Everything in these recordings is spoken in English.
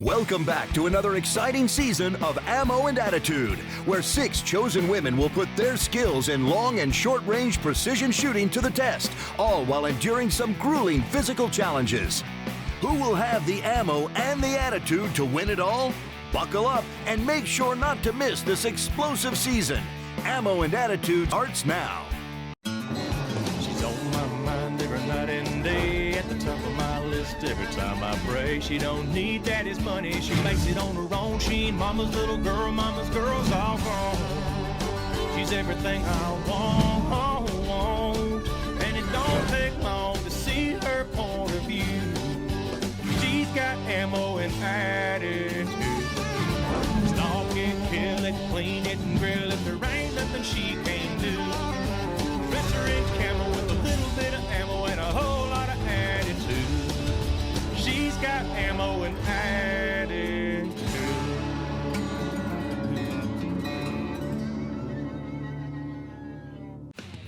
Welcome back to another exciting season of Ammo and Attitude, where 6 chosen women will put their skills in long and short-range precision shooting to the test, all while enduring some grueling physical challenges. Who will have the ammo and the attitude to win it all? Buckle up and make sure not to miss this explosive season. Ammo and Attitude starts now. She's on my mind every night and day, at the top of my list every time I pray. She don't need daddy's money, she makes it on her own. She ain't mama's little girl, mama's girl's all grown. She's everything I want, and it don't take long to see her point of view. She's got ammo and attitude. Stalk it, kill it, clean it, and grill it. There ain't nothing she can't do. Dress her in camo with a little bit of ammo and a whole lot of attitude. She's got ammo and attitude.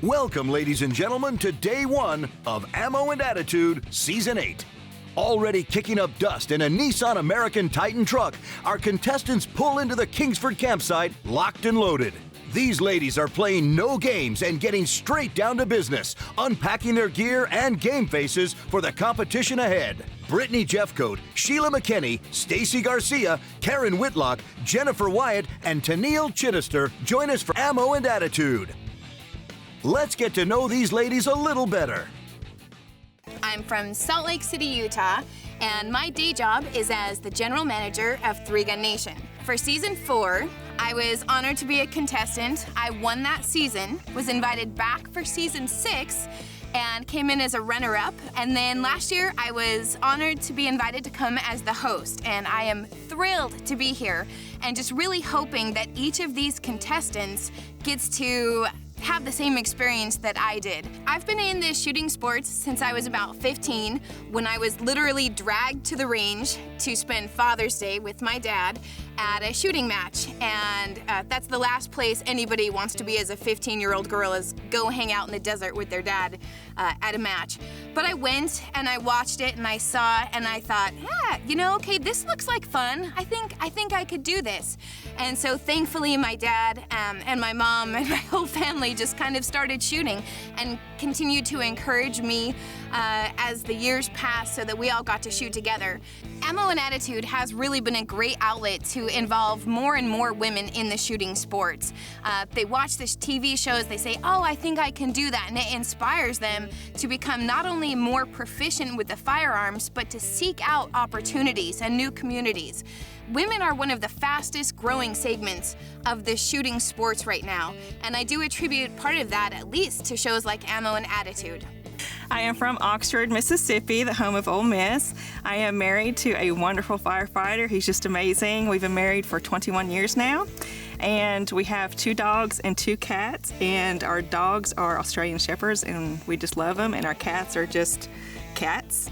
Welcome, ladies and gentlemen, to Day 1 of Ammo and Attitude Season 8. Already kicking up dust in a Nissan American Titan truck, our contestants pull into the Kingsford campsite locked and loaded. These ladies are playing no games and getting straight down to business, unpacking their gear and game faces for the competition ahead. Brittany Jeffcoat, Sheila McKinney, Stacy Garcia, Karen Whitlock, Jennifer Wyatt, and Tennille Chittister join us for Ammo and Attitude. Let's get to know these ladies a little better. I'm from Salt Lake City, Utah, and my day job is as the general manager of 3 Gun Nation. For season 4, I was honored to be a contestant. I won that season, was invited back for season 6, and came in as a runner-up. And then last year, I was honored to be invited to come as the host, and I am thrilled to be here and just really hoping that each of these contestants gets to have the same experience that I did. I've been in the shooting sports since I was about 15, when I was literally dragged to the range to spend Father's Day with my dad at a shooting match. And that's the last place anybody wants to be as a 15-year-old girl, is go hang out in the desert with their dad at a match. But I went and I watched it and I saw and I thought, yeah, you know, okay, this looks like fun. I think I could do this. And so thankfully my dad and my mom and my whole family just kind of started shooting and continued to encourage me as the years passed, so that we all got to shoot together. Ammo and Attitude has really been a great outlet to involve more and more women in the shooting sports. They watch the TV shows, they say, oh, I think I can do that, and it inspires them to become not only more proficient with the firearms, but to seek out opportunities and new communities. Women are one of the fastest growing segments of the shooting sports right now, and I do attribute part of that at least to shows like Ammo and Attitude. I am from Oxford, Mississippi, the home of Ole Miss. I am married to a wonderful firefighter. He's just amazing. We've been married for 21 years now, and we have 2 dogs and 2 cats, and our dogs are Australian Shepherds, and we just love them, and our cats are just cats.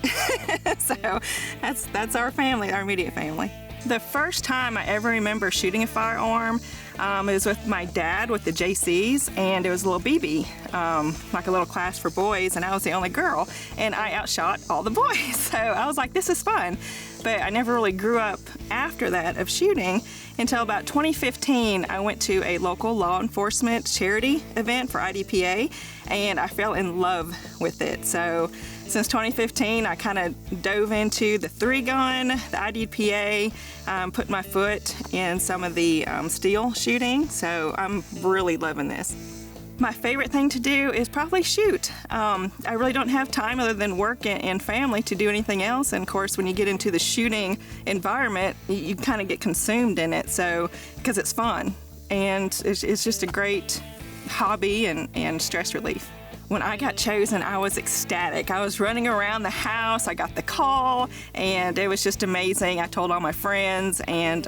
So that's our family, our immediate family. The first time I ever remember shooting a firearm, it was with my dad with the JCs, and it was a little BB, like a little class for boys, and I was the only girl, and I outshot all the boys. So I was like, this is fun. But I never really grew up after that of shooting until about 2015. I went to a local law enforcement charity event for IDPA, and I fell in love with it. So since 2015, I kind of dove into the 3-gun, the IDPA, put my foot in some of the steel shooting, so I'm really loving this. My favorite thing to do is probably shoot. I really don't have time other than work and family to do anything else, and of course when you get into the shooting environment, you kind of get consumed in it, so because it's fun, and it's just a great hobby and stress relief. When I got chosen, I was ecstatic. I was running around the house, I got the call, and it was just amazing. I told all my friends, and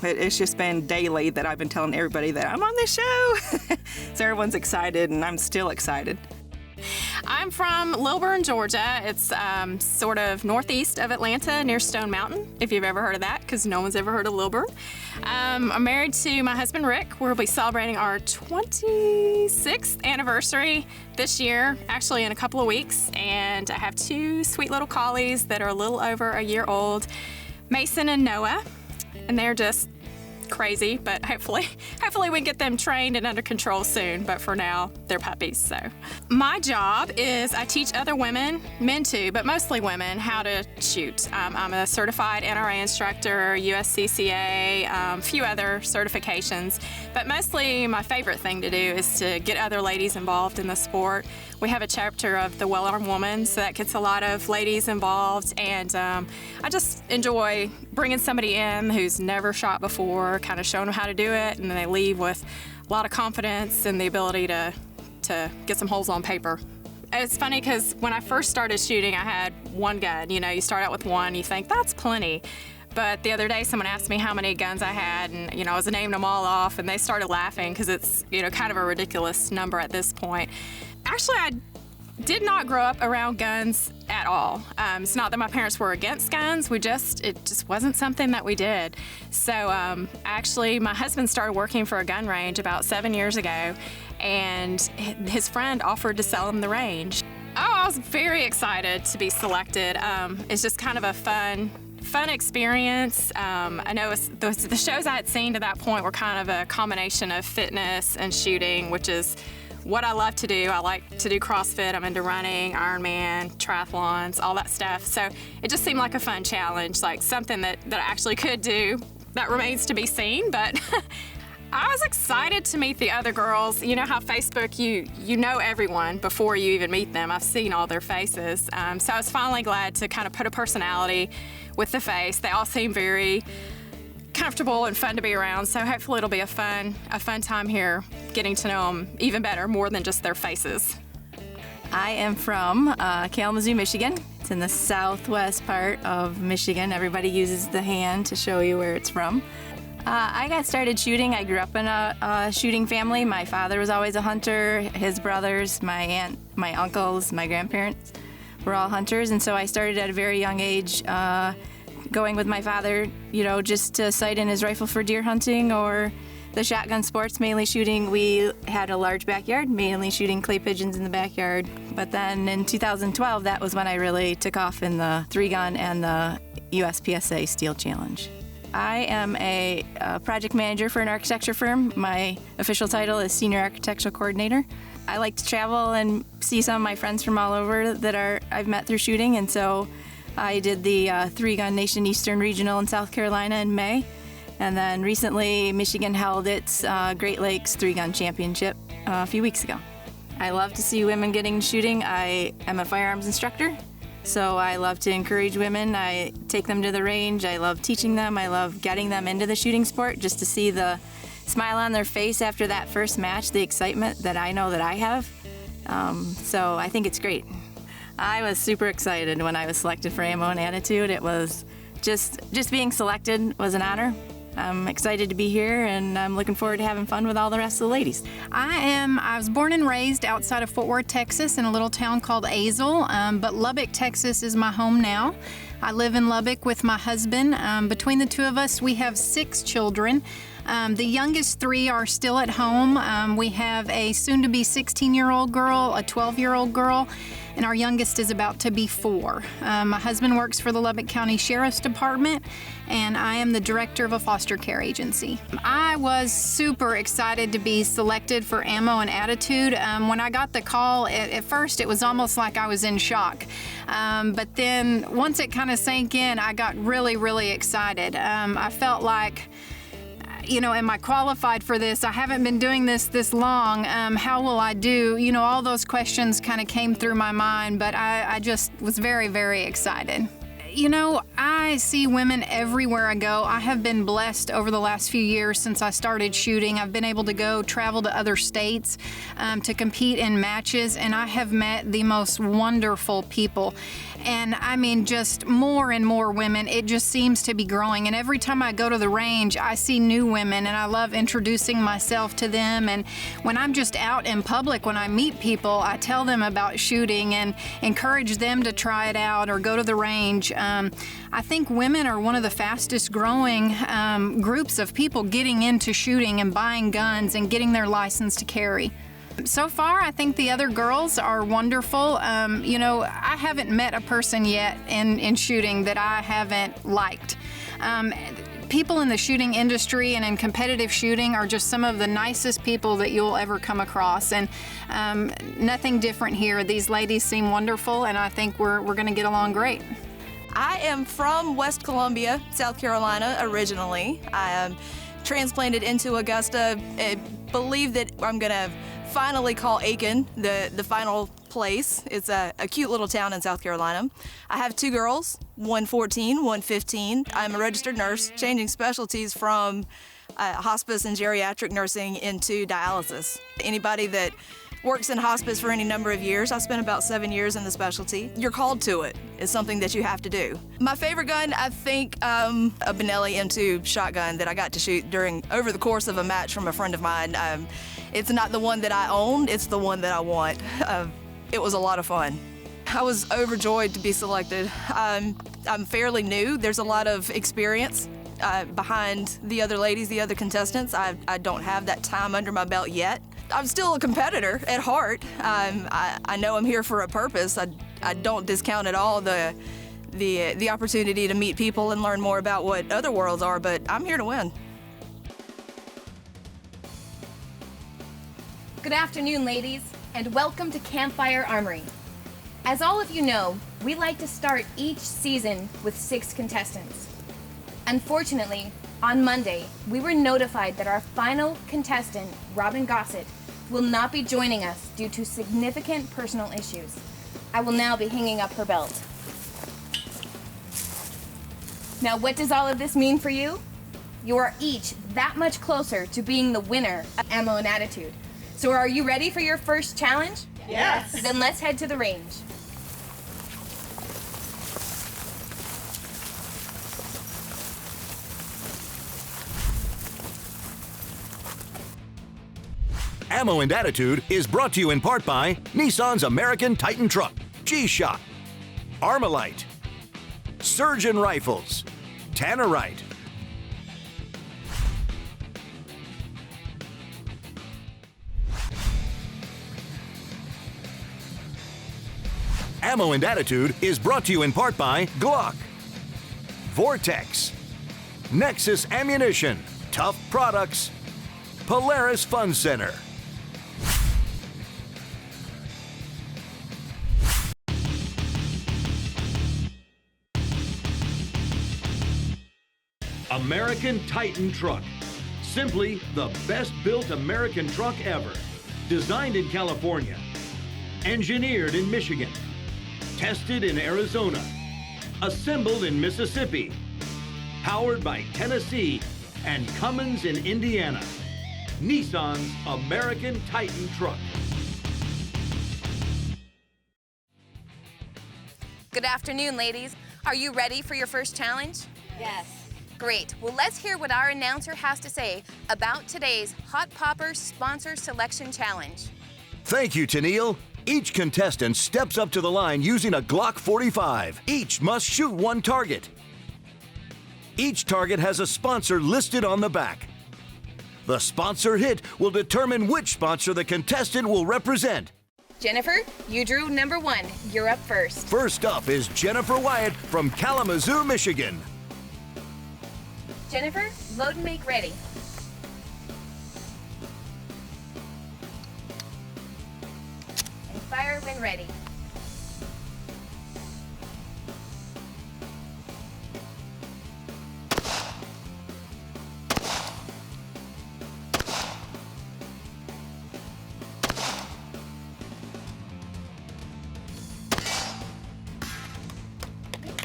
it's just been daily that I've been telling everybody that I'm on this show. So everyone's excited, and I'm still excited. I'm from Lilburn, Georgia. It's sort of northeast of Atlanta, near Stone Mountain, if you've ever heard of that, because no one's ever heard of Lilburn. I'm married to my husband, Rick. We'll be celebrating our 26th anniversary this year, actually in a couple of weeks, and I have 2 sweet little collies that are a little over a year old. Mason and Noah, and they're just crazy, but hopefully we can get them trained and under control soon, but for now they're puppies. So my job is I teach other women, men too, but mostly women, how to shoot. I'm a certified NRA instructor, USCCA, a few other certifications, but mostly my favorite thing to do is to get other ladies involved in the sport. We have a chapter of the Well-Armed Woman, so that gets a lot of ladies involved, and I just enjoy bringing somebody in who's never shot before, kind of showing them how to do it, and then they leave with a lot of confidence and the ability to get some holes on paper. It's funny because when I first started shooting, I had one gun. You know, you start out with one, you think that's plenty. But the other day, someone asked me how many guns I had, and I was naming them all off, and they started laughing because it's kind of a ridiculous number at this point. Actually, I did not grow up around guns at all. It's not that my parents were against guns. It just wasn't something that we did. So actually, my husband started working for a gun range about 7 years ago, and his friend offered to sell him the range. Oh, I was very excited to be selected. It's just kind of a fun experience. I know the shows I had seen to that point were kind of a combination of fitness and shooting, which is what I love to do. I like to do CrossFit. I'm into running, Ironman, triathlons, all that stuff. So it just seemed like a fun challenge, like something that I actually could do. That remains to be seen, but I was excited to meet the other girls. You know how Facebook, you know everyone before you even meet them. I've seen all their faces. So I was finally glad to kind of put a personality with the face. They all seem very comfortable and fun to be around, so hopefully it'll be a fun time here getting to know them even better, more than just their faces. I am from Kalamazoo, Michigan. It's in the southwest part of Michigan. Everybody uses the hand to show you where it's from. I got started shooting. I grew up in a shooting family. My father was always a hunter. His brothers, my aunt, my uncles, my grandparents were all hunters, and so I started at a very young age going with my father, just to sight in his rifle for deer hunting or the shotgun sports, mainly shooting. We had a large backyard, mainly shooting clay pigeons in the backyard. But then in 2012, that was when I really took off in the 3-gun and the USPSA Steel Challenge. I am a project manager for an architecture firm. My official title is Senior Architectural Coordinator. I like to travel and see some of my friends from all over that I've met through shooting, and so I did the 3-Gun Nation Eastern Regional in South Carolina in May, and then recently Michigan held its Great Lakes 3-Gun Championship a few weeks ago. I love to see women getting shooting. I am a firearms instructor, so I love to encourage women. I take them to the range. I love teaching them. I love getting them into the shooting sport, just to see the smile on their face after that first match, the excitement that I know that I have. So I think it's great. I was super excited when I was selected for Ammo and Attitude. It was just being selected was an honor. I'm excited to be here, and I'm looking forward to having fun with all the rest of the ladies. I was born and raised outside of Fort Worth, Texas, in a little town called Azle, but Lubbock, Texas is my home now. I live in Lubbock with my husband. Between the two of us, we have 6 children. The youngest 3 are still at home. We have a soon-to-be 16-year-old girl, a 12-year-old girl, and our youngest is about to be 4. My husband works for the Lubbock County Sheriff's Department, and I am the director of a foster care agency. I was super excited to be selected for Ammo and Attitude. When I got the call, at first it was almost like I was in shock. But then once it kind of sank in, I got really, really excited. I felt like, am I qualified for this? I haven't been doing this long. How will I do? All those questions kind of came through my mind, but I just was very, very excited. I see women everywhere I go. I have been blessed over the last few years since I started shooting. I've been able to travel to other states to compete in matches, and I have met the most wonderful people. And I mean, just more and more women. It just seems to be growing. And every time I go to the range, I see new women, and I love introducing myself to them. And when I'm just out in public, when I meet people, I tell them about shooting and encourage them to try it out or go to the range. I think women are one of the fastest growing groups of people getting into shooting and buying guns and getting their license to carry. So far, I think the other girls are wonderful. I haven't met a person yet in shooting that I haven't liked. People in the shooting industry and in competitive shooting are just some of the nicest people that you'll ever come across, and nothing different here. These ladies seem wonderful, and I think we're going to get along great. I am from West Columbia, South Carolina originally. I am transplanted into Augusta. I believe that I'm going to finally call Aiken the final place. It's a cute little town in South Carolina. I have 2 girls, one 14, one 15. I'm a registered nurse, changing specialties from hospice and geriatric nursing into dialysis. Anybody that works in hospice for any number of years, I've spent about 7 years in the specialty. You're called to it. It's something that you have to do. My favorite gun, I think, a Benelli M2 shotgun that I got to shoot over the course of a match from a friend of mine. It's not the one that I own, it's the one that I want. It was a lot of fun. I was overjoyed to be selected. I'm fairly new. There's a lot of experience behind the other ladies, the other contestants. I don't have that time under my belt yet. I'm still a competitor at heart. I know I'm here for a purpose. I don't discount at all the opportunity to meet people and learn more about what other worlds are, but I'm here to win. Good afternoon, ladies, and welcome to Campfire Armory. As all of you know, we like to start each season with 6 contestants. Unfortunately, on Monday, we were notified that our final contestant, Robin Gossett, will not be joining us due to significant personal issues. I will now be hanging up her belt. Now, what does all of this mean for you? You are each that much closer to being the winner of Ammo and Attitude. So are you ready for your first challenge? Yes. Then let's head to the range. Ammo and Attitude is brought to you in part by Nissan's American Titan Truck, G-Shock, Armalite, Surgeon Rifles, Tannerite, Ammo and Attitude is brought to you in part by Glock, Vortex, Nexus Ammunition, Tough Products, Polaris Fun Center. American Titan Truck. Simply the best built American truck ever. Designed in California. Engineered in Michigan. Tested in Arizona. Assembled in Mississippi. Powered by Tennessee and Cummins in Indiana. Nissan's American Titan Truck. Good afternoon, ladies. Are you ready for your first challenge? Yes. Great. Well, let's hear what our announcer has to say about today's Hot Popper Sponsor Selection Challenge. Thank you, Tennille. Each contestant steps up to the line using a Glock 45. Each must shoot 1 target. Each target has a sponsor listed on the back. The sponsor hit will determine which sponsor the contestant will represent. Jennifer, you drew number 1. You're up first. First up is Jennifer Wyatt from Kalamazoo, Michigan. Jennifer, load and make ready. And fire when ready.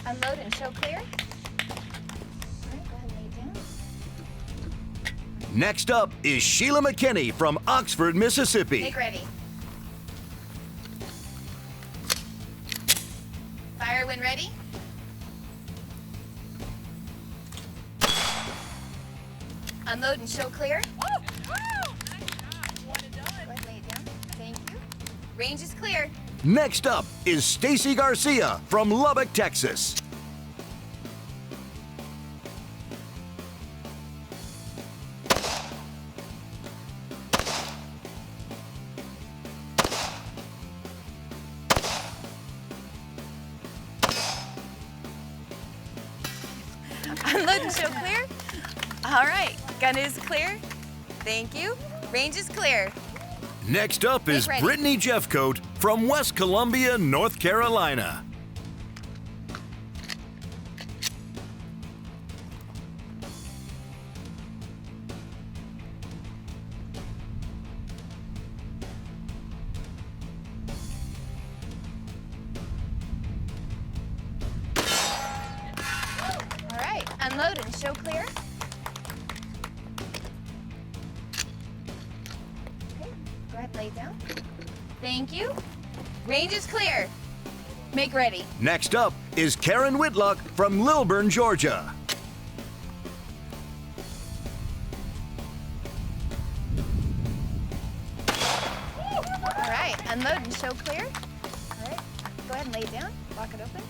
Unload and show clear. All right, go ahead and lay down. Next up is Sheila McKinney from Oxford, Mississippi. Make ready. Fire when ready. Unload and show clear. Go ahead and lay it down. Thank you. Range is clear. Next up is Stacy Garcia from Lubbock, Texas. Unload and show clear. All right, gun is clear. Thank you. Range is clear. Next up is ready. Brittany Jeffcoat from West Columbia, North Carolina. All right, unload and show clear. Okay, go ahead, lay down. Thank you. Range is clear. Make ready. Next up is Karen Whitlock from Lilburn, Georgia. All right, unload and show clear. All right, go ahead and lay it down. Lock it open.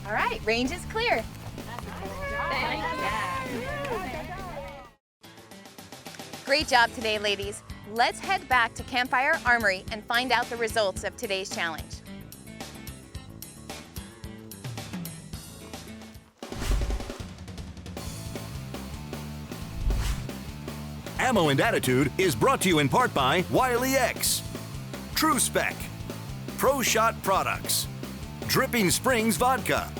All right, range is clear. Great job today, ladies. Let's head back to Campfire Armory and find out the results of today's challenge. Ammo and Attitude is brought to you in part by Wiley X, True Spec, Pro Shot Products, Dripping Springs Vodka,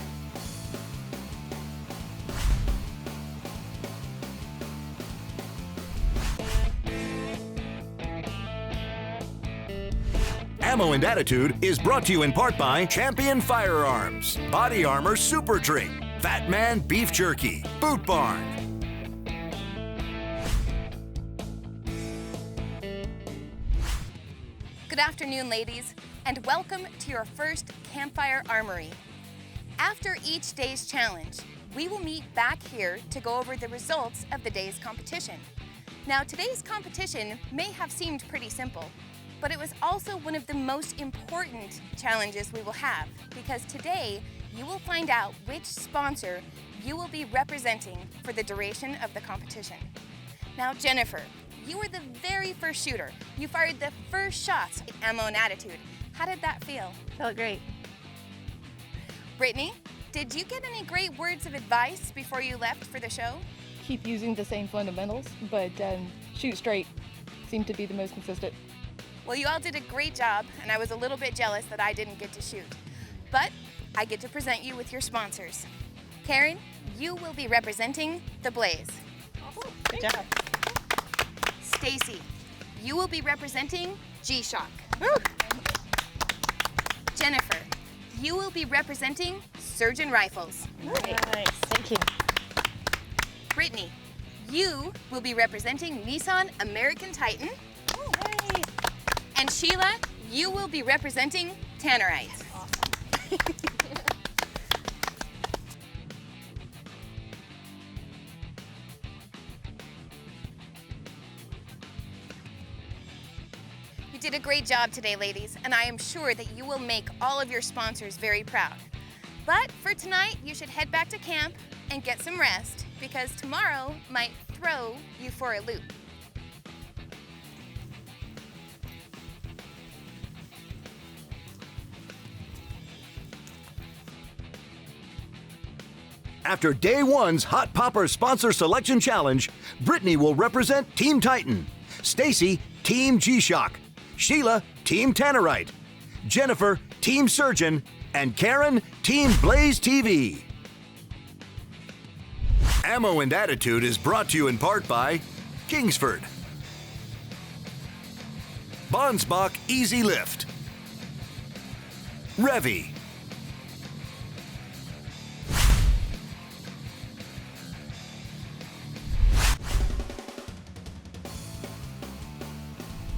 Ammo and Attitude is brought to you in part by Champion Firearms, Body Armor Super Drink, Fat Man Beef Jerky, Boot Barn. Good afternoon, ladies, and welcome to your first Campfire Armory. After each day's challenge, we will meet back here to go over the results of the day's competition. Now, today's competition may have seemed pretty simple, but it was also one of the most important challenges we will have, because today you will find out which sponsor you will be representing for the duration of the competition. Now, Jennifer, you were the very first shooter. You fired the first shots at Ammo and Attitude. How did that feel? Felt great. Brittany, did you get any great words of advice before you left for the show? Keep using the same fundamentals, but shoot straight seemed to be the most consistent. Well, you all did a great job, and I was a little bit jealous that I didn't get to shoot. But I get to present you with your sponsors. Karen, you will be representing the Blaze. Good job. Stacy, you will be representing G-Shock. Jennifer, you will be representing Surgeon Rifles. Nice. Thank you. Brittany, you will be representing Nissan American Titan. And Sheila, you will be representing Tannerite. Awesome. You did a great job today, ladies, and I am sure that you will make all of your sponsors very proud. But for tonight, you should head back to camp and get some rest, because tomorrow might throw you for a loop. After day one's Hot Popper Sponsor Selection Challenge, Brittany will represent Team Titan, Stacy, Team G-Shock, Sheila, Team Tannerite, Jennifer, Team Surgeon, and Karen, Team Blaze TV. Ammo and Attitude is brought to you in part by Kingsford, Bansbach Easy Lift, Revy,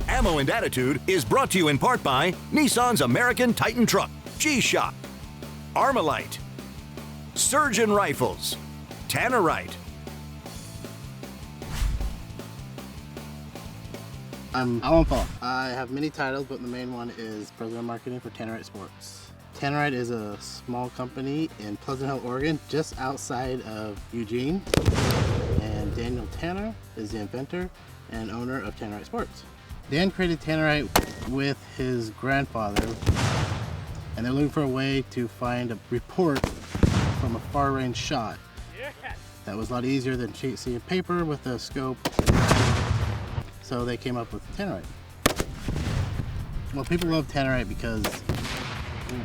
Ammo and Attitude is brought to you in part by Nissan's American Titan Truck, G-Shock, Armalite, Surgeon Rifles, Tannerite. I'm Alan Paul. I have many titles, but the main one is President of Marketing for Tannerite Sports. Tannerite is a small company in Pleasant Hill, Oregon, just outside of Eugene. And Daniel Tanner is the inventor and owner of Tannerite Sports. Dan created Tannerite with his grandfather, and they're looking for a way to find a report from a far-range shot that was a lot easier than seeing paper with a scope. So they came up with Tannerite. Well, people love Tannerite because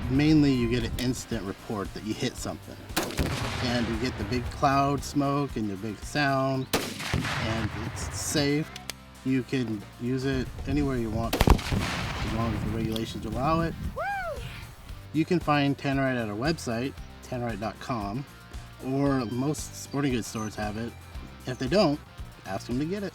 mainly you get an instant report that you hit something. And you get the big cloud smoke and the big sound, and it's safe. You can use it anywhere you want, as long as the regulations allow it. You can find Tannerite at our website, TANNERITE.com, or most sporting goods stores have it. If they don't, ask them to get it.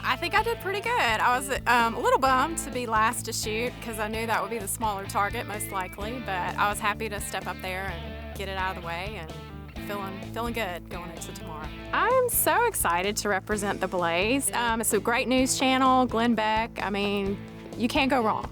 I think I did pretty good. I was a little bummed to be last to shoot because I knew that would be the smaller target most likely, but I was happy to step up there and get it out of the way and feeling good going into tomorrow. I'm so excited to represent the Blaze. It's a great news channel, Glenn Beck. I mean, you can't go wrong.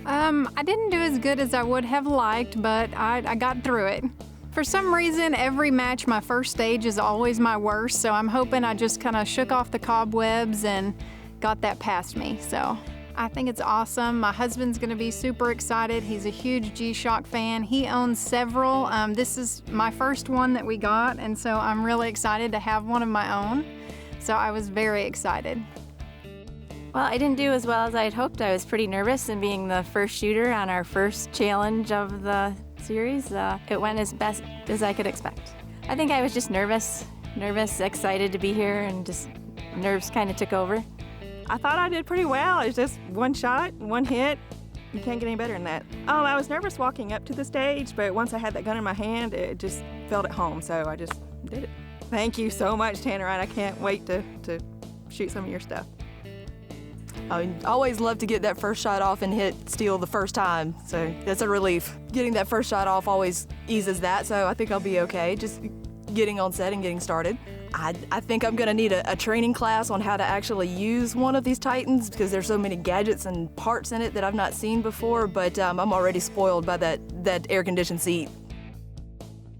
I didn't do as good as I would have liked, but I got through it. For some reason, every match, my first stage is always my worst, so I'm hoping I just kind of shook off the cobwebs and got that past me. So I think it's awesome. My husband's gonna be super excited. He's a huge G-Shock fan. He owns several. This is my first one that we got, and so I'm really excited to have one of my own. So I was very excited. Well, I didn't do as well as I had hoped. I was pretty nervous, and being the first shooter on our first challenge of the series, it went as best as I could expect. I think I was just nervous, excited to be here, and just nerves kind of took over. I thought I did pretty well. It was just one shot, one hit. You can't get any better than that. I was nervous walking up to the stage, but once I had that gun in my hand, it just felt at home, so I just did it. Thank you so much, Tannerite. I can't wait to shoot some of your stuff. I always love to get that first shot off and hit steel the first time, so that's a relief. Getting that first shot off always eases that, so I think I'll be okay, just getting on set and getting started. I think I'm gonna need a training class on how to actually use one of these Titans because there's so many gadgets and parts in it that I've not seen before, but I'm already spoiled by that air-conditioned seat.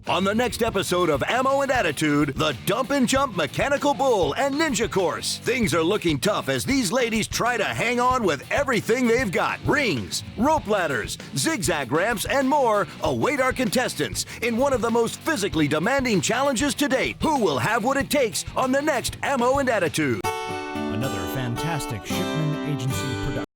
On the next episode of Ammo and Attitude, the Dump and Jump Mechanical Bull and Ninja Course. Things are looking tough as these ladies try to hang on with everything they've got. Rings, rope ladders, zigzag ramps, and more await our contestants in one of the most physically demanding challenges to date. Who will have what it takes on the next Ammo and Attitude? Another fantastic show